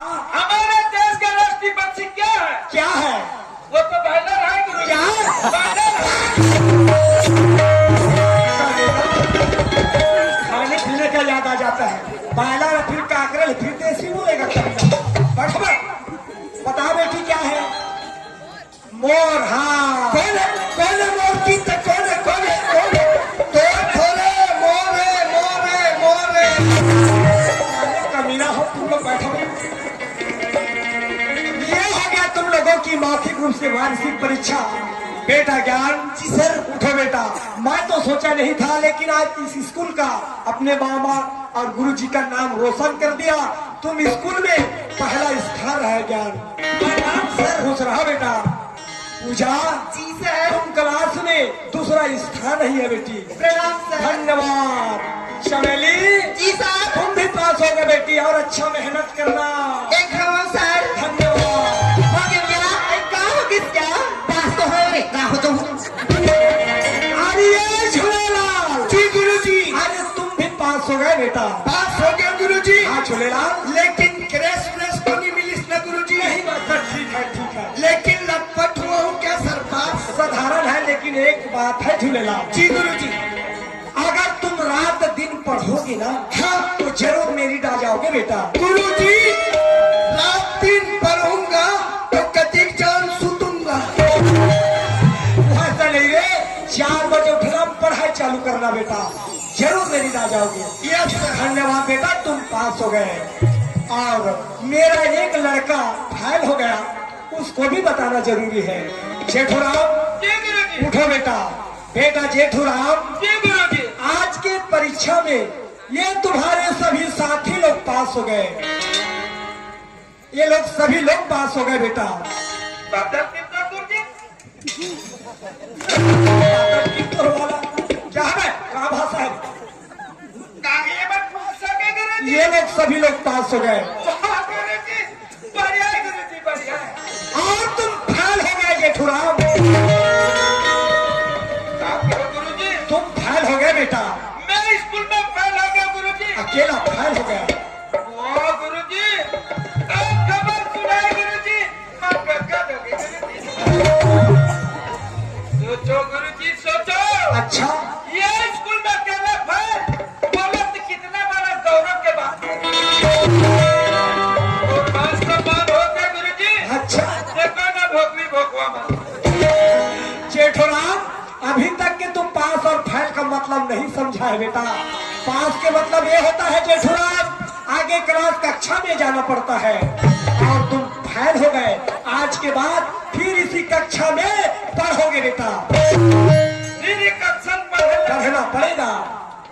हमारे देश का राष्ट्रीय पक्षी क्या है? क्या है? वो तो बॉयलर है गुरु। क्या है? खाने पीने का याद आ जाता है। बॉयलर फिर काकरेल फिर देसी बोलेगा कभी ना। बता बेटी क्या है? मोर। हाँ कौन है मोर की तो कौन है तो थोड़े मोर है कमीना हो तुम लोग। बैठो। ये हो गया तुम लोगों की मौखिक रूप से वार्षिक परीक्षा। बेटा ज्ञान। जी सर। उठो बेटा। मैं तो सोचा नहीं था, लेकिन आज इस स्कूल का अपने मामा और गुरुजी का नाम रोशन कर दिया। तुम स्कूल में पहला स्थान है ज्ञान। सर खुश रहा बेटा। पूजा। जी सर। तुम क्लास में दूसरा स्थान ही है बेटी। प्रणाम सर। धन्यवाद। चमेली। जी सर। तुम भी पास हो गए बेटी, और अच्छा मेहनत करना। एक सर। धन्यवाद। हो गया क्या हो गया? पास तो हो रे का हो तो। अरे झूलेलाल। जी गुरुजी। अरे तुम भी पास हो गए बेटा। पास हो गया गुरुजी। हाँ झूलेलाल। लेकिन क्रेश व्रेश तो नहीं मिली ना गुरुजी? नहीं बस ठीक है। लेकिन लपट हुआ हूँ क्या सर? पास साधारण है, लेकिन एक बात है झूलेलाल। जी गुरुजी। अगर तुम रात दिन पढ़ोगे ना, हाँ तो जरूर मेरिट आ जाओगे बेटा। गुरुजी, रात दिन पढ़ूंगा तो कतिक जान सुतूंगा। ऐसा नहीं रे, 4 बजे उठना, पढ़ाई चालू करना बेटा, जरूर मेरिट आ जाओगे। Yes sir. धन्यवाद बेटा, तुम पास हो गए। और मेरा एक लड़का फेल हो गया, उसको भी बताना जरूरी है। जेठूराम। जी गुरुजी। उठो बेटा। बेटा जेठूराम, जी गुरुजी। आज के परीक्षा में ये तुम्हारे सभी साथी लोग पास हो गए। ये लोग सभी लोग पास हो गए बेटा। बादल कितना गुरुजी? वाला क्या है? क्या भाषा है? काहे मत पास हो गए गुरुजी? ये लोग सभी लोग पास हो गए, वाह गुरुजी, बढ़िया है गुरुजी, बढ़िया है। और तुम फेल हो गए जेठूराम। गुरुजी, तुम फेल हो गए बेटा। मैं स्कूल में फेल हो गया गुरुजी। अकेला फेल हो गया। वाह गुरुजी, एक खबर सुनाए गुरुजी, मैं गदगद हो गई गुरुजी। सोचो गुरुजी, सोचो। अच्छा, ये स्कूल में अकेला फेल, बोलो तो कितना बड़ा गौरव के बात है। और पास तो बात हो गया गुरुजी। अच्छा देखो ना भोकवी भोकवा मत। जेठूराम, अभी तक के तुम पास और फेल का मतलब नहीं समझा है बेटा। पास के मतलब ये होता है जेठूराम, आगे क्लास कक्षा में जाना पड़ता है, और तुम फेल हो गए। आज के बाद फिर इसी कक्षा में पढ़ोगे बेटा। मेरी कक्षा पढ़ना पड़ेगा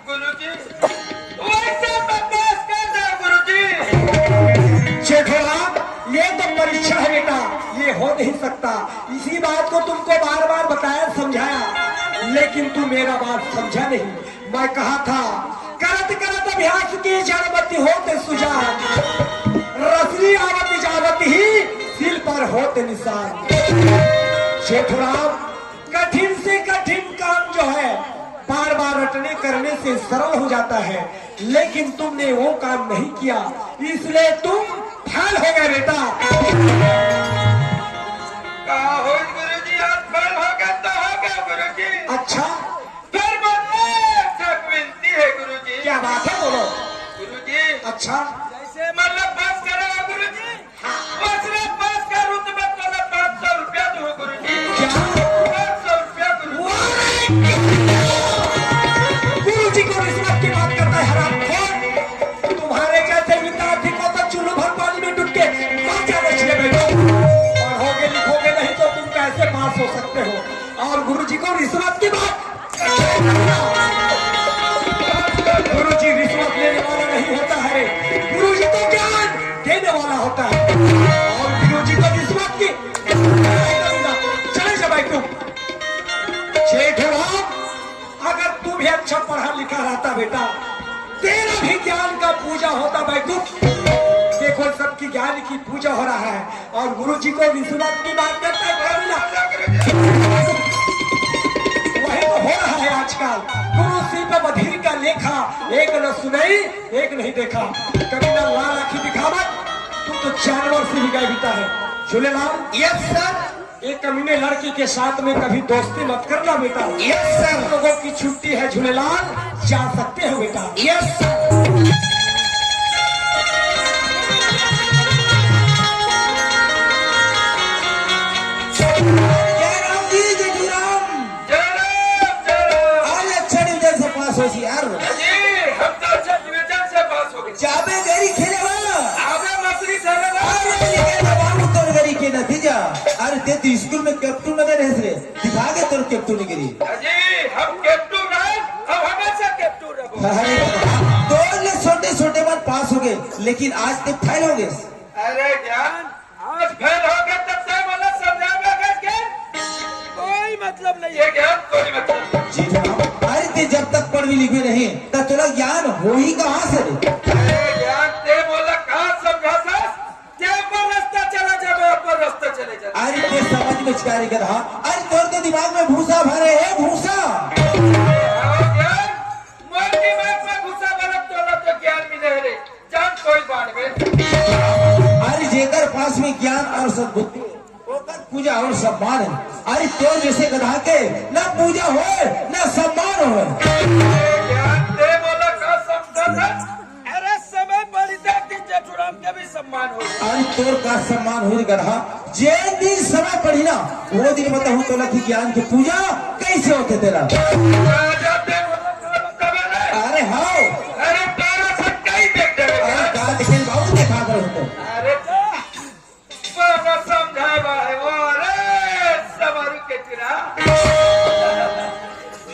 गुरुजी। वैसे मैं पास कर जाऊं गुरुजी। जेठूराम। ये तो परीक्षा है बेटा, ये हो नहीं सकता। इसी बात को तुमको बार बार बताया, समझाया, लेकिन तू मेरा बात समझा नहीं। मैं कहा था, करत करत अभ्यास की जड़मति होते सुजान, रसली आवत जावत ही सिल पर होते निशान। जेठूराम, कठिन से कठिन काम जो है बार बार रटने करने से सरल हो जाता है, लेकिन तुमने वो काम नहीं किया, इसलिए तुम फेल हो गए बेटा। कहा हो गुरुजी, आज फेल हो गया तो हो गया गुरुजी। अच्छा, फिर बोले तक विनती है गुरुजी। क्या बात है, बोलो। गुरुजी, अच्छा, जैसे मतलब पास करेगा गुरुजी, दूसरे पास का रुतबा तो मैं 500 रुपया दूँ गुरुजी। क्या? 500 रुपया गुरुजी। गुरु जी को रिश्वत की बात करता है हरामखोर। तुम्हारे जैसे विद्यार्थी को तो चूल्हे भर पानी में डूब के मर जाना चाहिए बेटा। पढ़ोगे लिखोगे नहीं तो तुम कैसे पास हो सकते हो? और गुरु जी को रिश्वत की बात। गुरु जी रिश्वत लेने वाला नहीं होता है, गुरु जी तो ज्ञान देने वाला होता है। और गुरु जी को रिश्वत की चले जा भाई तुम। जेठूराम, अगर तू भी अच्छा पढ़ा लिखा रहता बेटा, तेरा भी ज्ञान का पूजा होता बैकुफ। देखो सबकी ज्ञान की पूजा हो रहा है, और गुरु जी को रिश्वत की बात करता है। क्या मिला? वही तो हो रहा है आजकल। गुरु शिव बधिर का लेखा, एक न सुनाई एक नहीं देखा। कभी न लाल आखी दिखावत, तू तो जानवर से भी गैबिता है। झूलेलाल, यस सर, एक कमीने लड़की के साथ में कभी दोस्ती मत करना बेटा। यस सर, तुम लोगों की छुट्टी है झूलेलाल, जा सकते हो बेटा। Yes sir. जय राम जी, जय श्री राम। आज अच्छा डिवीजन से पास हो सी यार। जी हम तो अच्छा डिवीजन से पास हो गए। चाबे गरी खेले वाला आगे मछली चले ना। अरे लेकिन बाबू तोर गरी के नतीजा। अरे ते तो स्कूल में कैप्टन नजर है रे, दिखा के तोर कैप्टन गिरी। जी हम कैप्टन है, अब हमेशा कैप्टन रहो। तो ले छोटे छोटे बात पास हो गए, लेकिन आज ते फेल हो गए। अरे ज्ञान आज फेल हो गए तब से बोला समझावे क्या? कोई मतलब नहीं है ज्ञान, कोई मतलब नहीं। जी जनाब। अरे ते जब तक पढ़ भी लिखे नहीं तब तेरा ज्ञान हो ही कहाँ से रे? अरे ज्ञान ते बोला कहाँ समझा था? क्या पर रास्ता चला जाए, पर रास्ता चले जाए। अरे ते समझ में चिकारी कर रहा। अरे तोर तो दिमाग में भूसा भरे है, भूसा। ज्ञान मोर दिमाग में घुसा बरत तो ज्ञान मिले रे, जान कोई बात में। अरे जेकर पास में ज्ञान और सद्बुद्धि होकर पूजा और सम्मान है। अरे तोर जैसे गधा के न पूजा हो न सम्मान हो। ज्ञान ते बोला कहाँ समझा था? अरे समय पर जटुराम के भी सम्मान हो। अरे तोर का सम्मान हो गधा। जे दिन समय पढ़ी ना वो दिन बताऊँ तो लखी ज्ञान की पूजा कैसे होते तेरा। जाते अरे हाँ, अरे तारा सब कहीं देख दे। अरे कहा देखे बाबू देखा कर होते। अरे बाबा समझाए बारे वो अरे सवारू के चिरा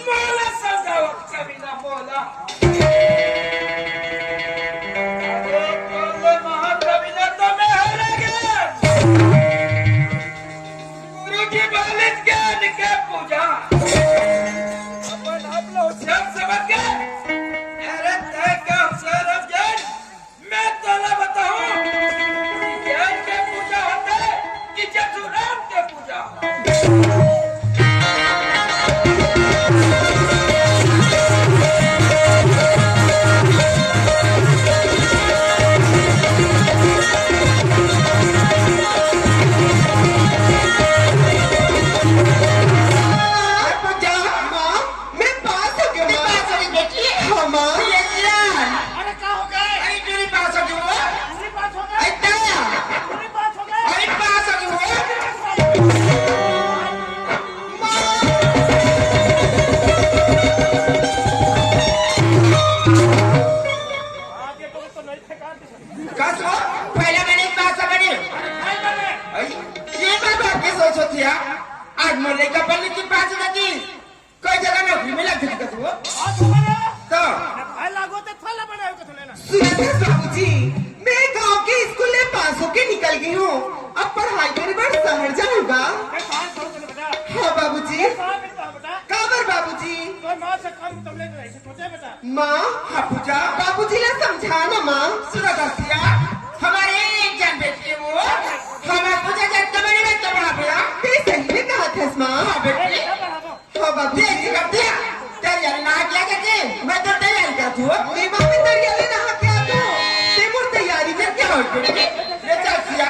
मोला समझाओ कभी ना मोला। अरे कोई महाकवि ने तो मैं हार गया। गुरु की बालिश ज्ञान के पूजा अपन आप लोग सब समझ गए। अरे तय का शरफ ज्ञान मैं तोला बताऊं ज्ञान के पूजा होता है कि जटुराम के पूजा। पहले मैंने एक बात समझी। ये बात आपकी सोच होती है। आज मरने का पहले की बात होती कोई जगह नौकरी में लग गई तो बाबूजी, मैं गांव के स्कूल में पास होके निकल गई हूँ। अब पढ़ाई करने पर शहर जाऊंगा। हाँ बाबूजी। काबर बाबूजी? माँ, हाँ पूजा बाबूजी ने समझाना माँ। सुनो दस्तिया, हमारे एक जन बेटी है वो हमारे पूजा जब कमरे में तो बड़ा भैया ते सही में कहा था माँ। हाँ बेटी हाँ बाबूजी। देख कर दिया तैयारी ना किया करते मैं तो तैयारी करती हूँ। मैं माँ पे तैयारी नहा के आता हूँ। ते मुझ तैयारी करके और बेटी ले दस्तिया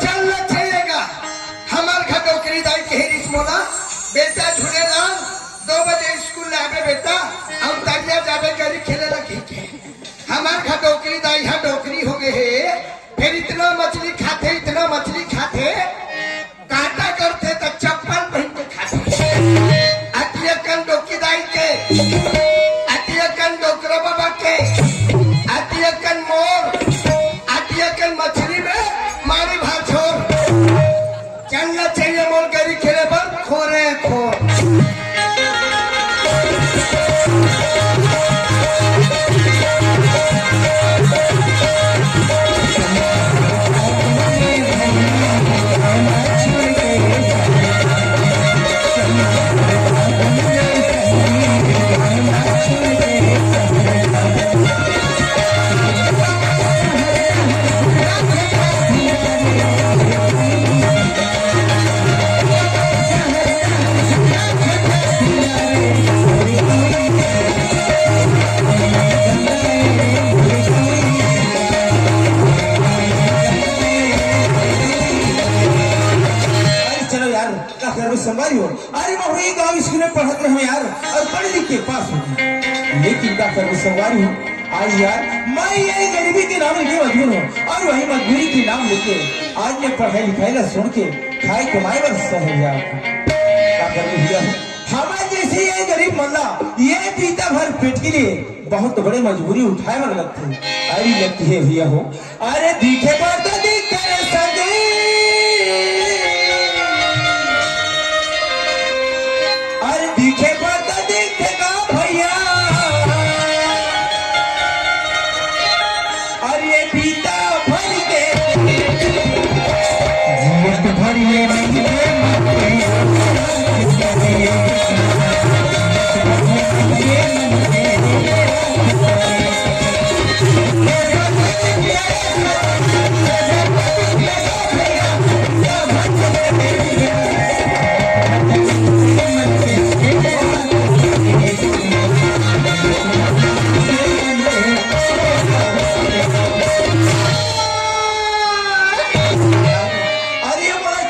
चलना चलेगा। हमारे घर नौकरी दाई के हिरिस मोला बेटा झूलेलाल 2 बजे स्कूल संभाली हो, अरे मैं वही गाँव स्कूल में पढ़ते रहे यार और पढ़ लिख के पास हो, लेकिन क्या कर संभाली हो आज यार मैं यही गरीबी के नाम लेके मजबूर हूँ और वही मजबूरी के नाम लेके आज मैं पढ़ाई लिखाई ला सुन के खाए कमाए पर शहर जा क्या कर हमारे जैसे ये गरीब मल्ला ये पीता भर पेट के लिए बहुत बड़े मजबूरी उठाए वाले लगते अरे लगती है भैया हो अरे दिखे पर तो दिख कर सके अरे दिखे पर तो दिखेगा भैया और ये पीता भर के जीवन भर ये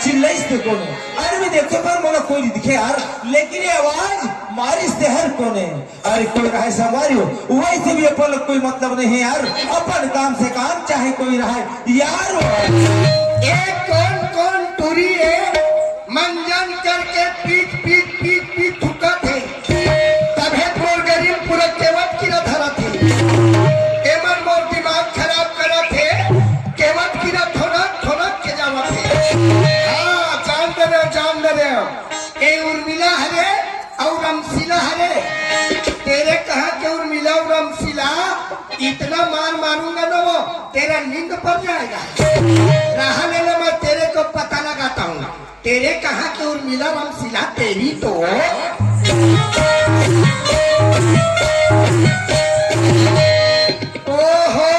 अरे मैं देखते पर मोला कोई नहीं दिखे यार लेकिन ये आवाज मारी से हर कोने अरे कोई रहे सवारी हो वैसे भी अपन कोई मतलब नहीं है यार अपन काम से काम चाहे कोई रहे यार एक कौन कौन टूरी है मंजन करके पीट पीट पीट पीट थुका थे तबे तो गरीब पूरा केवट की धरा थी एमन मोर दिमाग खराब करा थे केवट की थोनक थोनक के जावा थे जान दे ए उर्मिला हरे और रमशीला हरे तेरे कहा के उर्मिला और रमशीला इतना मार मारूंगा ना वो तेरा नींद पर जाएगा रहा लेना मैं तेरे को पता लगाता हूँ तेरे कहा के उर्मिला रमशीला तेरी तो ओहो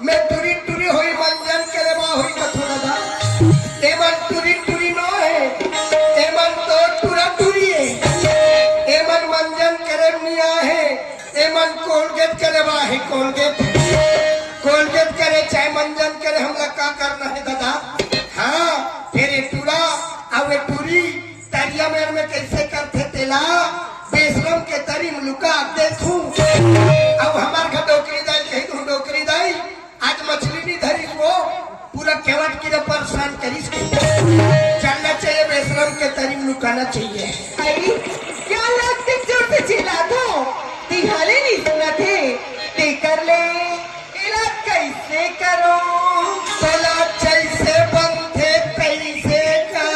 मैं टूरी टूरी हुई मंजन करे बा हुई कथो दादा एमन टूरी टूरी नो है एमन तो टूरा टूरी है एमन मंजन करे मिया है एमन कोलगेट करे बा है कोलगेट कोलगेट करे चाहे मंजन करे हम लोग का करना है दादा हाँ फिर टूरा अब टूरी तरिया में कैसे करते तेला बेशरम के तरीम लुका देखूं अब हमार घर डोकरी दाई कहीं तो डोकरी दाई आज मछली नहीं धरी वो पूरा केवट की परेशान करीस चलना चाहिए बेशरम के तरीम लुकाना चाहिए अरे क्या लगते जोर से चिल्ला दो दिहाले नहीं सुना थे ते कर ले इलाज कैसे करो चला जैसे बनते कैसे का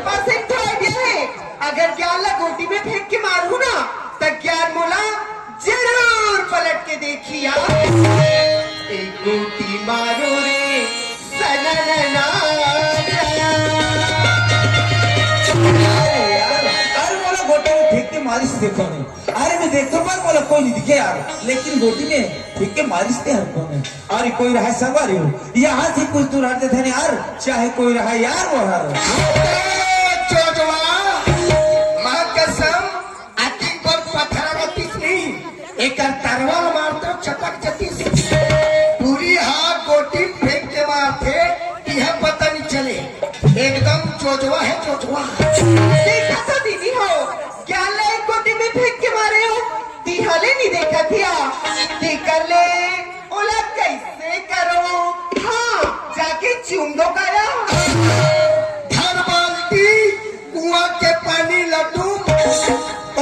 पास एक तो आइडिया है अगर ज्ञान गोटी में फेंक के मारू ना तो ज्ञान मोला जरूर पलट के देखिया एक गोटी मारो रे सननना अरे मोला गोटी में फेंक के मारिश देखो नहीं अरे मैं देखो पर मोला कोई नहीं दिखे यार लेकिन गोटी में फेंक के मारिश दे हर कोने अरे कोई रहा संवारी हो यहाँ से कुछ दूर हटते थे यार चाहे कोई रहा यार वो हर चोजवा माँ कसम आती पर पत्थर रतीस नहीं एक तरवाल मारते चपक जतीस पूरी हाथ गोटी फेंक के मारते यह पता नहीं चले एकदम चोजवा है चोजवा देखा तो दीदी हो क्या ले गोटी में फेंक के मारे हो दिहाले नहीं देखा थिया देख कर ले ओला कैसे करो हाँ जाके चूम दो गया हर बाल्टी कुआं के पानी लड्डू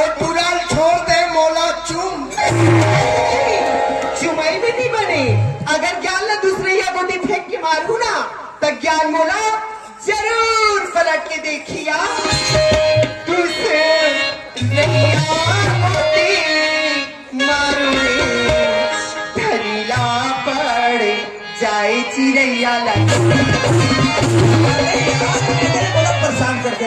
और टुराल छोड़ दे मोला चूम चुमाई भी नहीं बने अगर ज्ञान ला दूसरे या गोटी फेंक के मारू ना तो ज्ञान मोला जरूर पलट के देखिया तुझसे नहीं होती मारू धरीला पड़ जाए चिड़ैया लग